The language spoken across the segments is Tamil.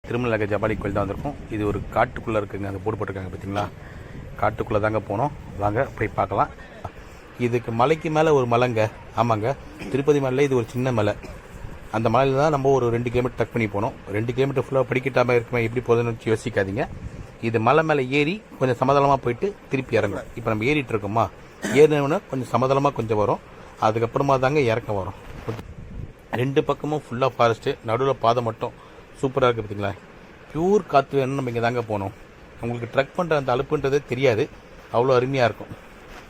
திருமலக ஜபாலி கோயில் தான் வந்திருக்கும். இது ஒரு காட்டுக்குள்ளே இருக்குங்க. அந்த போர்டு போட்டிருக்காங்க பார்த்தீங்களா, காட்டுக்குள்ளே தாங்க போனோம். வாங்க போய் பார்க்கலாம். இதுக்கு மலைக்கு மேலே ஒரு மலைங்க. ஆமாங்க, திருப்பதி மலையில் இது ஒரு சின்ன மலை. அந்த மலையில் தான் நம்ம ஒரு 2 கிலோமீட்டர் டக் பண்ணி போனோம். 2 கிலோமீட்டர் ஃபுல்லாக படிக்கட்டாமல் இருக்குமே, எப்படி போகுதுன்னு யோசிக்காதீங்க. இது மலை மேலே ஏறி கொஞ்சம் சமதளமாக போயிட்டு திருப்பி இறங்கும். இப்போ நம்ம ஏறிட்டு இருக்கோமா, ஏறினோன்னா கொஞ்சம் சமதளமாக கொஞ்சம் வரும், அதுக்கப்புறமா தாங்க இறக்கம் வரும். 2 பக்கமும் ஃபுல்லாக ஃபாரஸ்ட்டு, நடுவில் பாதை மட்டும் சூப்பராக இருக்குது பார்த்தீங்களா. பியூர் காற்று வேணும்னு நம்ம இங்கே தாங்க போனோம். உங்களுக்கு ட்ரக் பண்ணுற அந்த அலுப்புன்றதே தெரியாது, அவ்வளோ அருமையாக இருக்கும்.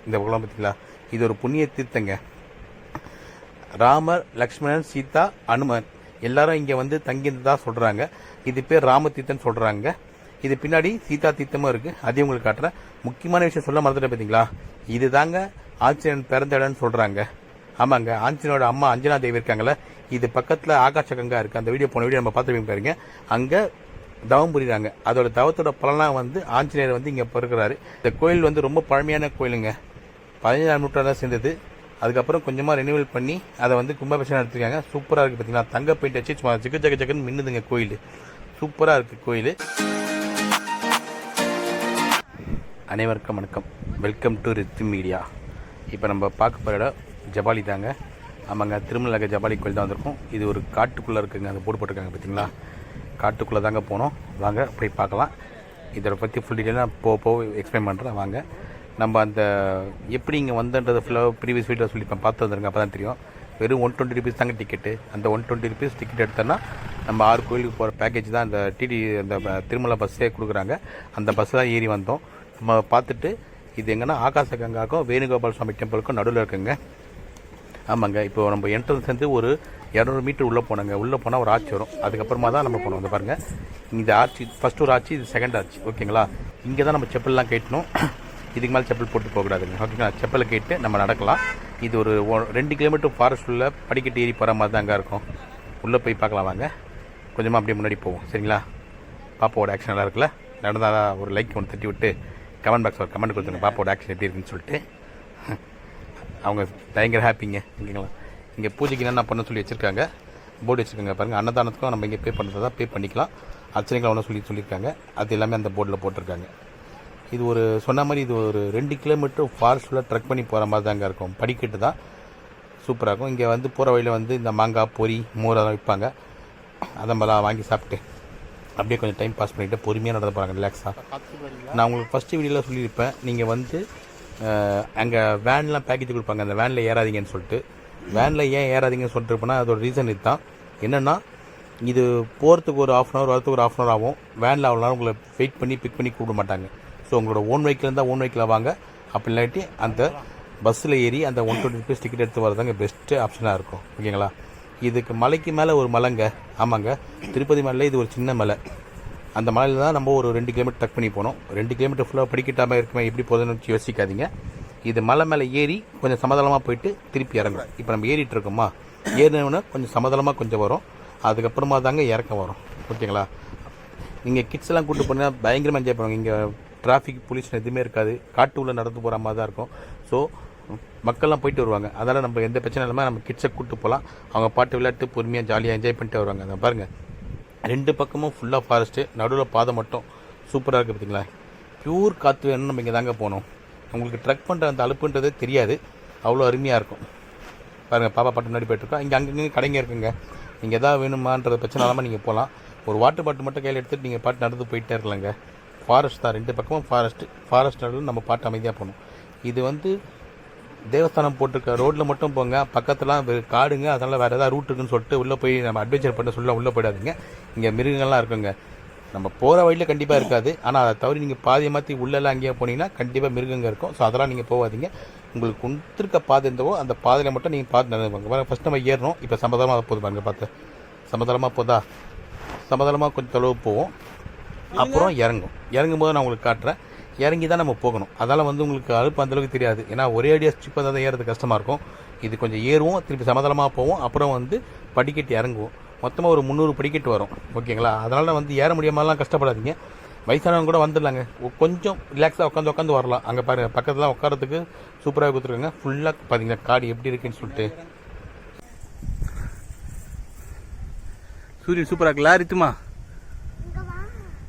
இந்த பக்கம் பார்த்தீங்களா, இது ஒரு புண்ணிய தீர்த்தங்க. ராமர், லக்ஷ்மணன், சீதா, அனுமன் எல்லாரும் இங்கே வந்து தங்கியிருந்ததாக சொல்கிறாங்க. இது பேர் ராம தீர்த்தம்னு சொல்கிறாங்க. இது பின்னாடி சீதா தீர்த்தமும் இருக்குது, அதையும் உங்களுக்கு காட்டுறேன். முக்கியமான விஷயம் சொல்ல மறந்துட்டேன் பார்த்தீங்களா, இது தாங்க ஆஞ்சநேயன் பிறந்த இடம்னு சொல்கிறாங்க. ஆமாங்க, ஆஞ்சநேயோட அம்மா அஞ்சனா தேவி இருக்காங்களே, இது பக்கத்தில் ஆகாஷ கங்கா இருக்குது. அந்த வீடியோ போன வீடியோ நம்ம பார்த்துருப்பீங்க பாருங்க. அங்கே தவம் புரியுறாங்க. அதோட தவத்தோட பலனாக வந்து ஆஞ்சநேயர் வந்து இங்கே பிறகுறாரு. இந்த கோயில் வந்து ரொம்ப பழமையான கோயிலுங்க. 15ஆம் நூற்றாண்டாக சேர்ந்தது. அதுக்கப்புறம் கொஞ்சமாக ரெனிவல் பண்ணி அதை வந்து கும்பாபிஷேகம் எடுத்துருக்காங்க. சூப்பராக இருக்குது பார்த்தீங்களா. தங்க பெயிண்ட் வச்சு சும்மா ஜிக்கு ஜக்க ஜக்குன்னு மின்னுதுங்க கோயில். சூப்பராக இருக்குது கோயில். அனைவருக்கும் வணக்கம். Welcome to Riddhi media. இப்போ நம்ம பார்க்க போகிற இடம் ஜபாலி தாங்க. ஆமாங்க, திருமலக ஜபாலி கோயில் தான் வந்திருக்கும். இது ஒரு காட்டுக்குள்ளே இருக்குங்க. அந்த போர்டு போட்டிருக்காங்க பார்த்தீங்களா, காட்டுக்குள்ளே தாங்க போனோம். வாங்க போய் பார்க்கலாம். இதோட பற்றி ஃபுல் டீட்டெயிலாக போக எக்ஸ்பிளைன் பண்ணுறேன். வாங்க. நம்ம அந்த எப்படி இங்கே வந்தன்றது ஃபுல்லாக ப்ரீவியஸ் வீட்டில் சொல்லி இப்போ பார்த்து வந்துருங்க, அப்போ தான் தெரியும். வெறும் 120 rupees தாங்க டிக்கெட்டு. அந்த 120 rupees டிக்கெட் எடுத்தோன்னா நம்ம 6 கோயிலுக்கு போகிற பேக்கேஜ் தான் அந்த டிடி அந்த திருமலை பஸ்ஸே கொடுக்குறாங்க. அந்த பஸ்ஸில் தான் ஏறி வந்தோம். நம்ம பார்த்துட்டு இது எங்கன்னா ஆகாச கங்காக்கும் வேணுகோபால் சுவாமி டெம்பிளுக்கும் நடுவில் இருக்குங்க. ஆமாங்க, இப்போ நம்ம என்ட்ரன்ஸ் வந்து ஒரு 200 மீட்டர் உள்ளே போனோங்க. உள்ளே போனால் ஒரு ஆர்ச்சி வரும், அதுக்கப்புறமா தான் நம்ம போனோம். இந்த பாருங்கள், இந்த ஆர்ச்சி ஃபஸ்ட்டு ஒரு ஆர்ச்சி, இது செகண்ட் ஆர்ச்சி. ஓகேங்களா, இங்கே தான் நம்ம செப்பல்லாம் கேட்டணும். இதுக்கு மேலே செப்பல் போட்டு போகக்கூடாதுங்க. ஓகேங்களா, செப்பலை கேட்டு நம்ம நடக்கலாம். இது ஒரு 2 கிலோமீட்டர் ஃபாரஸ்ட் உள்ள படிக்கட்டு ஏறி போகிற மாதிரி தான் அங்கே இருக்கும். உள்ளே போய் பார்க்கலாம் வாங்க. கொஞ்சமாக அப்படியே முன்னாடி போவோம். சரிங்களா, பாப்பாவோட ஆக்ஷன் நல்லா இருக்குல்ல. நடந்தால் ஒரு லைக் ஒன்று தட்டி விட்டு கமெண்ட் பாக்ஸ் ஒரு கமெண்ட் கொடுத்துருங்க, பாப்பாவோட ஆக்ஷன் எப்படி இருக்குன்னு சொல்லிட்டு. அவங்க பயங்கர ஹாப்பிங்க. ஓகேங்களா, இங்கே பூஜைக்கு என்னென்ன பண்ண சொல்லி வச்சுருக்காங்க, போர்டு வச்சுருக்காங்க பாருங்கள். அன்னதானத்துக்கும் நம்ம இங்கே பே பண்ணுறதா பே பண்ணிக்கலாம். அர்ச்சனைகளை ஒன்று சொல்லியிருக்காங்க. அது எல்லாமே அந்த போர்டில் போட்டிருக்காங்க. இது ஒரு சொன்ன மாதிரி இது ஒரு 2 கிலோமீட்டர் ஃபாரஸ்ட்டில் ட்ரக் பண்ணி போகிற மாதிரி தாங்க இருக்கும். படிக்கட்டு தான் சூப்பராக இருக்கும். இங்கே வந்து போகிற வழியில் வந்து இந்த மாங்காய், பொரி, மோர் அதெல்லாம் விற்பாங்க. அதை மாதிரிலாம் வாங்கி சாப்பிட்டு அப்படியே கொஞ்சம் டைம் பாஸ் பண்ணிவிட்டு பொறுமையாக நடந்து போகிறாங்க ரிலாக்ஸாக. நான் உங்களுக்கு ஃபஸ்ட்டு வீடியோவில் சொல்லியிருப்பேன், நீங்கள் வந்து அங்கே வேன்லாம் பேக்கேஜ் கொடுப்பாங்க, அந்த வேனில் ஏறாதீங்கன்னு சொல்லிட்டு. வேனில் ஏன் ஏறாதீங்கன்னு சொல்லிட்டு இருப்பேன்னா அதோட ரீசன் இதுதான். என்னென்னா, இது போகிறதுக்கு ஒரு 1/2 hour, வரத்துக்கு ஒரு 1/2 hour ஆகும். வேனில் அவ்வளோ நேரம் உங்களை வெயிட் பண்ணி பிக் பண்ணி கூப்பிட மாட்டாங்க. ஸோ உங்களோட ஓன் வெஹிக்கிள் இருந்தால் ஓன் வெஹிக்கில் வாங்க. அப்படி இல்லாட்டி அந்த பஸ்ஸில் ஏறி அந்த 120 rupees டிக்கெட் எடுத்து வரதாங்க பெஸ்ட்டு ஆப்ஷனாக இருக்கும். ஓகேங்களா, இதுக்கு மலைக்கு மேலே ஒரு மலைங்க. ஆமாங்க, திருப்பதி மலையில் இது ஒரு சின்ன மலை. அந்த மலையில் தான் நம்ம ஒரு 2 கிலோமீட்டர் டக் பண்ணி போனோம். 2 கிலோமீட்டர் ஃபுல்லாக படிக்கட்டாமல் இருக்குமே, எப்படி போகுதுன்னு யோசிக்காதீங்க. இது மலை மேலே ஏறி கொஞ்சம் சமதளமாக போயிட்டு திருப்பி இறங்கும். இப்போ நம்ம ஏறிட்டு இருக்கோமா, ஏறினோன்னா கொஞ்சம் சமதளமாக கொஞ்சம் வரும், அதுக்கப்புறமா தாங்க இறக்கம் வரும். ஓகேங்களா, நீங்கள் கிட்ஸ் எல்லாம் கூப்பிட்டு போனால் பயங்கரமாக என்ஜாய் பண்ணுவாங்க. இங்கே டிராஃபிக் பொல்யூஷன் எதுவுமே இருக்காது. காட்டு உள்ள நடந்து போகிற மாதிரி தான் இருக்கும். ஸோ மக்கள்லாம் போயிட்டு வருவாங்க. அதனால் நம்ம எந்த பிரச்சனை இல்லாமல் நம்ம கிட்ஸை கூப்பிட்டு போகலாம். அவங்க பாட்டு விளையாட்டு பொறுமையாக ஜாலியாக என்ஜாய் பண்ணிட்டு வருவாங்க. அதை பாருங்கள், 2 பக்கமும் ஃபுல்லாக ஃபாரஸ்ட்டு, நடுவில் பாதை மட்டும் சூப்பராக இருக்குது பார்த்தீங்களா. பியூர் காற்று வேணும்னு நம்ம இங்கே தாங்க போனோம். உங்களுக்கு ட்ரக் பண்ணுற அந்த அலுப்புன்றதே தெரியாது, அவ்வளோ அருமையாக இருக்கும். பாருங்கள், பாப்பா பாட்டு முன்னாடி போய்ட்டுருக்கோம். இங்கே அங்கங்கே கடைங்க இருக்குங்க. நீங்கள் எதாவது வேணுமான்றது பிரச்சனை இல்லாமல் நீங்கள் போகலாம். ஒரு வாட்டர் பாட்டு மட்டும் கையில் எடுத்துகிட்டு நீங்கள் பாட்டு நடந்து போயிட்டே இருக்கலாங்க. ஃபாரஸ்ட் தான், 2 பக்கமும் ஃபாரஸ்ட் நடுவில் நம்ம பாட்டு அமைதியாக போகணும். இது வந்து தேவஸ்தானம் போட்டிருக்க ரோட்டில் மட்டும் போங்க, பக்கத்துலாம் காடுங்க. அதனால் வேறு ஏதாவது ரூட் இருக்குன்னு சொல்லிட்டு உள்ளே போய் நம்ம அட்வென்ச்சர் பண்ண சொல்ல உள்ளே போயிடாதீங்க. இங்கே மிருகங்கள்லாம் இருக்குங்க. நம்ம போகிற வழியில் கண்டிப்பாக இருக்காது, ஆனால் அதை தவிர நீங்கள் பாதையை மாற்றி உள்ளெல்லாம் அங்கேயே போனீங்கன்னா கண்டிப்பாக மிருகங்க இருக்கும். ஸோ அதெல்லாம் நீங்கள் போகாதீங்க. உங்களுக்கு கொடுத்துருக்க பாதை இருந்தவோ அந்த பாதையில் மட்டும் நீங்கள் பார்த்து நடந்துப்பாங்க. பாருங்கள், ஃபஸ்ட் நம்ம ஏறணும். இப்போ சமதளமாக போகுது பாருங்க, பார்த்து சமதளமாக போதா, சமதளமாக கொஞ்சம் தொலைவு போவோம், அப்புறம் இறங்கும் போது நான் உங்களுக்கு காட்டுறேன். இறங்கி தான் நம்ம போகணும். அதனால் வந்து உங்களுக்கு அழுப்பு அந்தளவுக்கு தெரியாது. ஏன்னா ஒரே அடியாக ஸ்டிப்பாக தான் ஏறது கஷ்டமாக இருக்கும். இது கொஞ்சம் ஏறுவோம், திருப்பி சமதளமாக போவோம், அப்புறம் வந்து படிக்கட்டு இறங்குவோம். மொத்தமாக ஒரு 300 படிக்கட்டு வரும். ஓகேங்களா, அதனால் வந்து ஏற முடியாமலாம் கஷ்டப்படாதீங்க. வயசானவங்க கூட வந்துடலாங்க. கொஞ்சம் ரிலாக்ஸாக உட்காந்து வரலாம். அங்கே பாருங்கள், பக்கத்தில் உட்காரத்துக்கு சூப்பராக கொடுத்துருக்காங்க. ஃபுல்லாக பார்த்தீங்கன்னா காடு எப்படி இருக்குன்னு சொல்லிட்டு. சூரியன் சூப்பராக இருக்குல்ல ரித்துமா?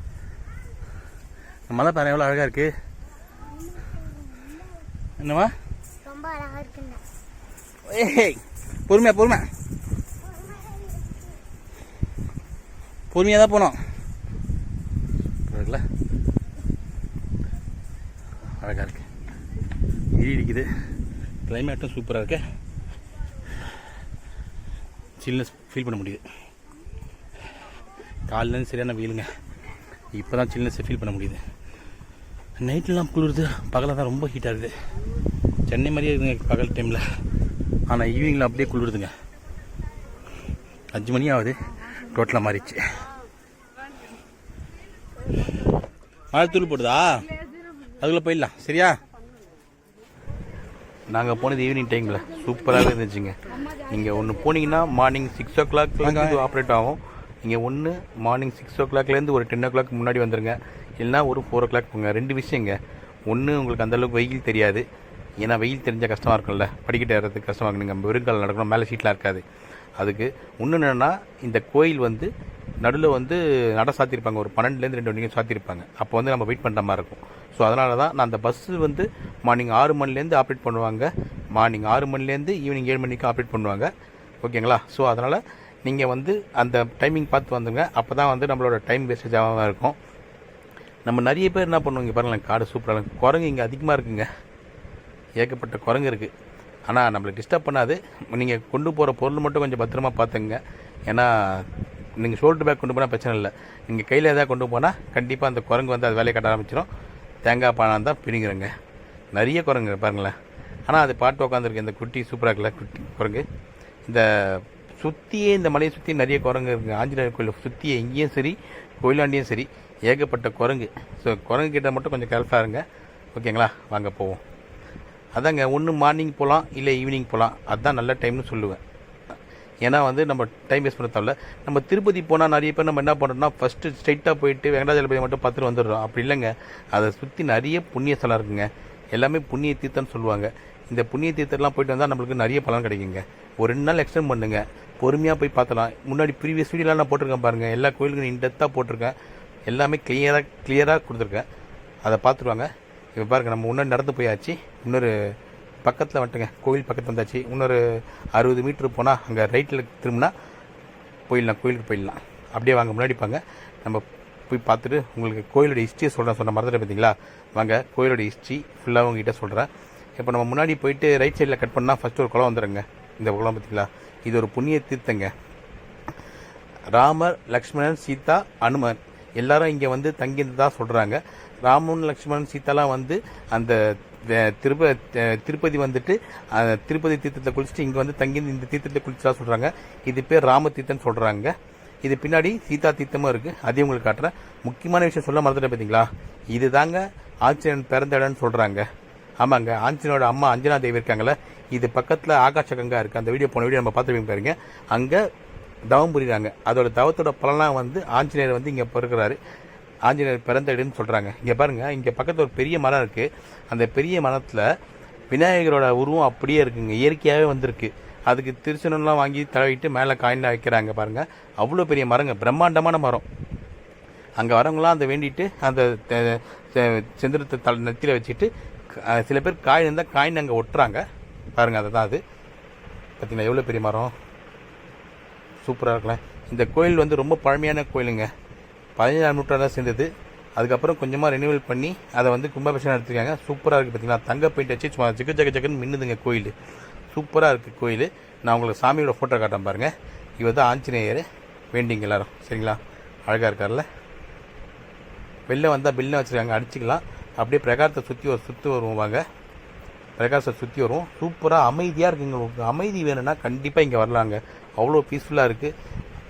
மலை பாரு எவ்வளோ அழகாக இருக்குது. என்னவா ரொம்ப அழகாக இருக்குங்க. ஏய் பொறுமையா பொறுமையாக தான் போனோம். அழகாக இருக்கு. இடி இடிக்குது. கிளைமேட்டும் சூப்பராக இருக்கு. சில்னஸ் ஃபீல் பண்ண முடியுது. காலிலேருந்து சரியான வெயிலுங்க. இப்போ தான் சில்னஸ் ஃபீல் பண்ண முடியுது. நைட்லாம் குளிருது, பகலாக தான் ரொம்ப ஹீட்டாக இருக்குது. சென்னை மாதிரியே இருக்குதுங்க பகல் டைமில். ஆனால் ஈவினிங்கில் அப்படியே குளிருதுங்க. 5 மணி ஆகுது, டோட்டலாக மாறிடுச்சு. மழை தூள் போடுதா? அதுக்குள்ளே போயிடலாம் சரியா? நாங்கள் போனது ஈவினிங் டைமில் சூப்பராகவே இருந்துச்சுங்க. நீங்கள் ஒன்று போனீங்கன்னா மார்னிங் 6 o'clock ஆப்ரேட் ஆகும். நீங்கள் ஒன்று மார்னிங் 6 o'clockலேருந்து ஒரு 10 o'clock முன்னாடி வந்துடுங்க. இல்லைனா ஒரு 4 o'clock போங்க. 2 விஷயங்க. ஒன்று உங்களுக்கு அந்தளவுக்கு வெயில் தெரியாது. ஏன்னா வெயில் தெரிஞ்சால் கஷ்டமாக இருக்கும்ல, படிக்கிட்டு ஏறதுக்கு கஷ்டமாக இருக்கும். நீங்கள் வெறுங்கால் நடக்கணும், மேலே சீட்லாம் இருக்காது. அதுக்கு ஒன்று என்னென்னா, இந்த கோயில் வந்து நடுவில் வந்து நட சாத்தியிருப்பாங்க. ஒரு 12லேருந்து 2 மணிக்கு சாத்தியிருப்பாங்க. அப்போ வந்து நம்ம வெயிட் பண்ணுற மாதிரி இருக்கும். ஸோ அதனால தான் நான் அந்த பஸ்ஸு வந்து மார்னிங் 6 மணிலேருந்து ஆப்ரேட் பண்ணுவாங்க. மார்னிங் 6 மணிலேருந்து ஈவினிங் 7 மணிக்கு ஆப்ரேட் பண்ணுவாங்க. ஓகேங்களா? ஸோ அதனால் நீங்கள் வந்து அந்த டைமிங் பார்த்து வந்துங்க. அப்போ தான் வந்து நம்மளோட டைம் வேஸ்டேஜ் ஆகாமல் இருக்கும். நம்ம நிறைய பேர் என்ன பண்ணுவோங்க, பாருங்களேன் காடு சூப்பராக இருக்கும். குரங்கு இங்கே அதிகமாக இருக்குங்க. ஏகப்பட்ட குரங்கு இருக்குது. ஆனால் நம்மளை டிஸ்டர்ப் பண்ணாது. நீங்கள் கொண்டு போகிற பொருள் மட்டும் கொஞ்சம் பத்திரமா பார்த்துங்க. ஏன்னா நீங்கள் ஷோல்டர் பேக் கொண்டு போனால் பிரச்சனை இல்லை. நீங்கள் கையில் எதாவது கொண்டு போனால் கண்டிப்பாக அந்த குரங்கு வந்து அது வேலையை கட்ட ஆரம்பிச்சிடும். தேங்காய் பானம் தான் பிடிங்கிறங்க. நிறைய குரங்கு பாருங்களேன். ஆனால் அது பாட்டு உட்காந்துருக்கு. இந்த குட்டி சூப்பராக இருக்குல்ல குட்டி குரங்கு. இந்த சுற்றியே இந்த மலையை சுற்றி நிறைய குரங்கு இருக்குது. ஆஞ்சநேயர் கோயில் சுற்றியே இங்கேயும் சரி கோயிலாண்டியும் சரி ஏகப்பட்ட குரங்கு. ஸோ குரங்கு கிட்ட மட்டும் கொஞ்சம் கேர்ஃபுல்லாக இருங்க. ஓகேங்களா? வாங்க போவோம். அதாங்க, ஒன்று மார்னிங் போகலாம், இல்லை ஈவினிங் போகலாம். அதுதான் நல்ல டைம்னு சொல்லுவேன். ஏன்னா வந்து நம்ம டைம் வேஸ்ட் பண்ண தேவையில்ல. நம்ம திருப்பதி போனால் நிறைய பேர் நம்ம என்ன பண்ணுறோம்னா, ஃபஸ்ட்டு ஸ்ட்ரைட்டாக போயிட்டு வெங்கடாஜலபதி மட்டும் பார்த்துட்டு வந்துடுறோம். அப்படி இல்லைங்க, அதை சுற்றி நிறைய புண்ணிய ஸ்தலம் இருக்குங்க. எல்லாமே புண்ணிய தீர்த்தம்னு சொல்லுவாங்க. இந்த புண்ணிய தீர்த்தம்லாம் போயிட்டு வந்தால் நம்மளுக்கு நிறைய பலன் கிடைக்குங்க. ஒரு 2 நாள் எக்ஸ்டெண்ட் பண்ணுங்க, பொறுமையாக போய் பார்த்தலாம். முன்னாடி ப்ரீவியஸ் வீடியோலாம் நான் போட்டிருக்கேன் பாருங்கள். எல்லா கோயிலுக்கும் இன்டெப்த்தாக போட்டிருக்கேன். எல்லாமே கிளியராக கொடுத்துருக்கேன். அதை பார்த்துருவாங்க. இப்போ பாருங்கள், நம்ம முன்னாடி நடந்து போயாச்சு. இன்னொரு பக்கத்தில் வந்துட்டுங்க, கோயில் பக்கத்தில் வந்தாச்சு. இன்னொரு 60 மீட்ரு போனால் அங்கே ரைட்டில் திரும்பினா போயிடலாம், கோயிலுக்கு போயிடலாம். அப்படியே வாங்க, முன்னாடி பாங்க. நம்ம போய் பார்த்துட்டு உங்களுக்கு கோயிலோட ஹிஸ்ட்ரியை சொன்ன மறந்துட்டு பார்த்தீங்களா? வாங்க, கோயிலோட ஹிஸ்ட்ரி ஃபுல்லாக உங்ககிட்ட சொல்கிறேன். இப்போ நம்ம முன்னாடி போயிட்டு ரைட் சைடில் கட் பண்ணால் ஃபஸ்ட்டு ஒரு குளம் வந்துடுங்க. இந்த குளம் பார்த்தீங்களா? இது ஒரு புண்ணிய தீர்த்தங்க. ராமர், லக்ஷ்மணன், சீதா, அனுமன் எல்லாரும் இங்கே வந்து தங்கியிருந்ததாக சொல்கிறாங்க. ராமன், லக்ஷ்மணன், சீதாலாம் வந்து அந்த திருப்பதி வந்துட்டு திருப்பதி தீர்த்தத்தில் குளிச்சுட்டு இங்கே வந்து தங்கி இந்த தீர்த்தத்தில் குளிச்சா சொல்கிறாங்க. இது பேர் ராம தீர்த்தம்னு சொல்கிறாங்க. இது பின்னாடி சீதா தீர்த்தமும் இருக்குது. அதையும் உங்களுக்கு காட்டுறேன். முக்கியமான விஷயம் சொல்ல மறந்துட்டு பார்த்தீங்களா? இது தாங்க ஆஞ்சநேயன் பிறந்த இடம்னு சொல்கிறாங்க. ஆமாங்க, ஆஞ்சநேயோட அம்மா அஞ்சனா தேவி இருக்காங்களே, இது பக்கத்தில் ஆகாஷ கங்கா இருக்குது. அந்த போன வீடியோ நம்ம பார்த்துருப்பீங்க பாருங்க. அங்கே தவம் புரிகிறாங்க. அதோட தவத்தோட பலனாக வந்து ஆஞ்சநேயர் வந்து இங்கே பிறகுறாரு. ஆஞ்சநேயர் பிறந்த இடம்னு சொல்கிறாங்க. இங்கே பாருங்கள், இங்கே பக்கத்தில் ஒரு பெரிய மரம் இருக்குது. அந்த பெரிய மரத்தில் விநாயகரோட உருவம் அப்படியே இருக்குங்க. இயற்கையாகவே வந்திருக்கு. அதுக்கு திருச்சனம்லாம் வாங்கி தடவிட்டு மேலே காயின்லாம் வைக்கிறாங்க பாருங்கள். அவ்வளோ பெரிய மரங்க, பிரம்மாண்டமான மரம். அங்கே வரவங்களாம் அதை வேண்டிட்டு அந்த செந்திரத்தை நெத்தியில் வச்சுட்டு சில பேர் காயின் இருந்தால் காயின் அங்கே ஒட்டுறாங்க பாருங்கள். அதை தான் அது பார்த்தீங்கன்னா எவ்வளோ பெரிய மரம், சூப்பராக இருக்கலாம். இந்த கோயில் வந்து ரொம்ப பழமையான கோயிலுங்க. 15ஆம் நூற்றாண்டாக சேர்ந்தது. அதுக்கப்புறம் கொஞ்சமாக ரெனியூவல் பண்ணி அதை வந்து கும்பாபிஷேகம் எடுத்துருக்காங்க. சூப்பராக இருக்குது பார்த்தீங்களா? தங்க பெயிண்ட் வச்சு சும்மா ஜக்குன்னு மின்னுதுங்க கோயில். சூப்பராக இருக்குது கோயில். நான் உங்களுக்கு சாமியோட ஃபோட்டோ காட்டேன் பாருங்கள். இவர் தான் ஆஞ்சநேயர். வேண்டிங்க எல்லாரும், சரிங்களா? அழகாக இருக்கார்ல. வெளில வந்தால் பில்லை வச்சுருக்காங்க, அடிச்சுக்கலாம். அப்படியே பிரகாரத்தை சுற்றி வருவோம் வாங்க. பிரகாசத்தை சுற்றி வருவோம். சூப்பராக அமைதியாக இருக்குங்க. உங்களுக்கு அமைதி வேணும்னா கண்டிப்பாக இங்கே வரலாங்க. அவ்வளோ பீஸ்ஃபுல்லாக இருக்குது.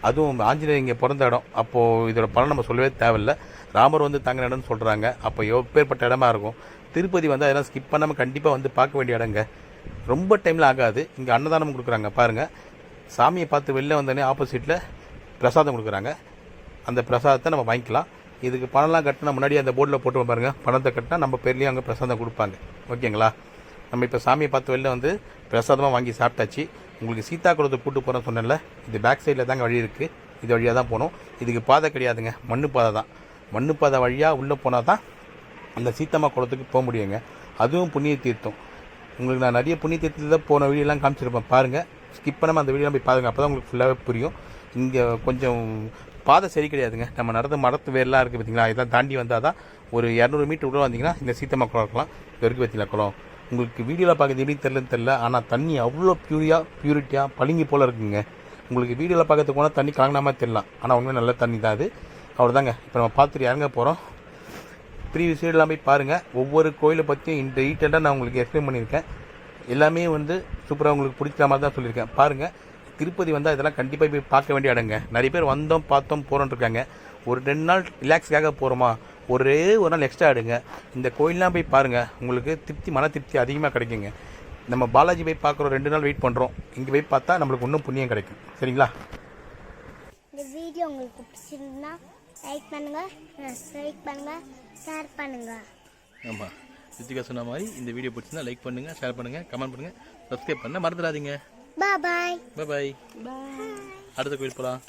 அதுவும் ஆஞ்சநேயர் இங்கே பிறந்த இடம். அப்போது இதோட பலன் நம்ம சொல்லவே தேவையில்லை. ராமர் வந்து தங்கின இடம்னு சொல்கிறாங்க. அப்போ எப்பேற்பட்ட இடமா இருக்கும். திருப்பதி வந்து அதெல்லாம் ஸ்கிப் பண்ணாமல் கண்டிப்பாக வந்து பார்க்க வேண்டிய இடங்க. ரொம்ப டைமில் ஆகாது. இங்கே அன்னதானம் கொடுக்குறாங்க பாருங்கள். சாமியை பார்த்து வெளில வந்தோடனே ஆப்போசிட்டில் பிரசாதம் கொடுக்குறாங்க. அந்த பிரசாதத்தை நம்ம வாங்கிக்கலாம். இதுக்கு பணம்லாம் கட்டினா முன்னாடி அந்த போர்டில் போட்டு பாருங்கள். பணத்தை கட்டினா நம்ம பேர்லேயும் அங்கே பிரசாதம் கொடுப்பாங்க. ஓகேங்களா? நம்ம இப்போ சாமியை பார்த்து வெளில வந்து பிரசாதமாக வாங்கி சாப்பிட்டாச்சு. உங்களுக்கு சீதா குளத்தை கூட்டு போகிறேன்னு சொன்னேன்ல, இது பேக் சைடில் தாங்க வழி இருக்குது. இது வழியாக தான் போகணும். இதுக்கு பாதை கிடையாதுங்க, மண்ணு பாதை தான். மண்ணு பாதை வழியாக உள்ளே போனால் தான் அந்த சீத்தம்மா குளத்துக்கு போக முடியுங்க. அதுவும் புண்ணிய தீர்த்தம். உங்களுக்கு நான் நிறைய புண்ணிய தீர்த்தத்தில் தான் போன வீடியோலாம் காமிச்சிருப்பேன். பாருங்கள், ஸ்கிப் பண்ணாமல் அந்த வீடியோலாம் போய் பாருங்கள். அப்போ தான் உங்களுக்கு ஃபுல்லாகவே புரியும். இங்கே கொஞ்சம் பாதை சரி கிடையாதுங்க. நம்ம நடந்த மரத்து வேர்லாம் இருக்குது பார்த்தீங்களா, இதெல்லாம் தாண்டி வந்தால் தான் ஒரு 200 மீட்டர் உள்ள வந்தீங்கன்னா இந்த சீத்தம்மா குளம் இருக்கலாம். இது வரைக்கும் பார்த்தீங்களா குளம். உங்களுக்கு வீடியோவில் பார்க்குறது எப்படி தெரில, ஆனால் தண்ணி அவ்வளோ பியூரிட்டியாக பளிங்கி போல் இருக்குங்க. உங்களுக்கு வீடியோவில் பார்க்கறதுக்கு போனால் தண்ணி கலங்கினாமல் தெரியலாம், ஆனால் உண்மையாக நல்ல தண்ணி தான் அது. அவ்வளோதாங்க. இப்போ நம்ம பார்த்துட்டு இறங்க போகிறோம். ப்ரீவியஸ் வீடியோலாம் போய் பாருங்கள். ஒவ்வொரு கோயிலை பற்றியும் இந்த டீட்டெயிலாக நான் உங்களுக்கு எக்ஸ்பிளைன் பண்ணியிருக்கேன். எல்லாமே சூப்பராக உங்களுக்கு பிடிக்கிற மாதிரி தான் சொல்லியிருக்கேன். பாருங்கள், திருப்பதி வந்தால் இதெல்லாம் கண்டிப்பாக போய் பார்க்க வேண்டிய இடங்க. நிறைய பேர் வந்தோம் பார்த்தோம் போகிறோன்னு இருக்காங்க. ஒரு 2 நாள் ரிலாக்ஸுக்காக போகிறோமா, ஒரே ஒரு நாள் எக்ஸ்ட்ரா எடுங்க. இந்த கோயிலெலாம் போய் பாருங்கள், உங்களுக்கு மன திருப்தி அதிகமாக கிடைக்குங்க. நம்ம பாலாஜி போய் பார்க்குறோம், 2 நாள் வெயிட் பண்ணுறோம். இங்கே போய் பார்த்தா நம்மளுக்கு இன்னும் புண்ணியம் கிடைக்கும். சரிங்களா? இந்த வீடியோ உங்களுக்கு பிடிச்சிருந்தா லைக் பண்ணுங்க, சப்ஸ்கிரைப் பண்ணுங்க, ஷேர் பண்ணுங்க. ஆமாம், ரித்திகா சொன்ன மாதிரி இந்த வீடியோ பிடிச்சிருந்தா லைக் பண்ணுங்கள், ஷேர் பண்ணுங்கள், கமெண்ட் பண்ணுங்கள், சப்ஸ்கிரைப் பண்ண மறந்துடாதீங்க. பாய் பாய். அடுத்த கோயில் போகலாம்.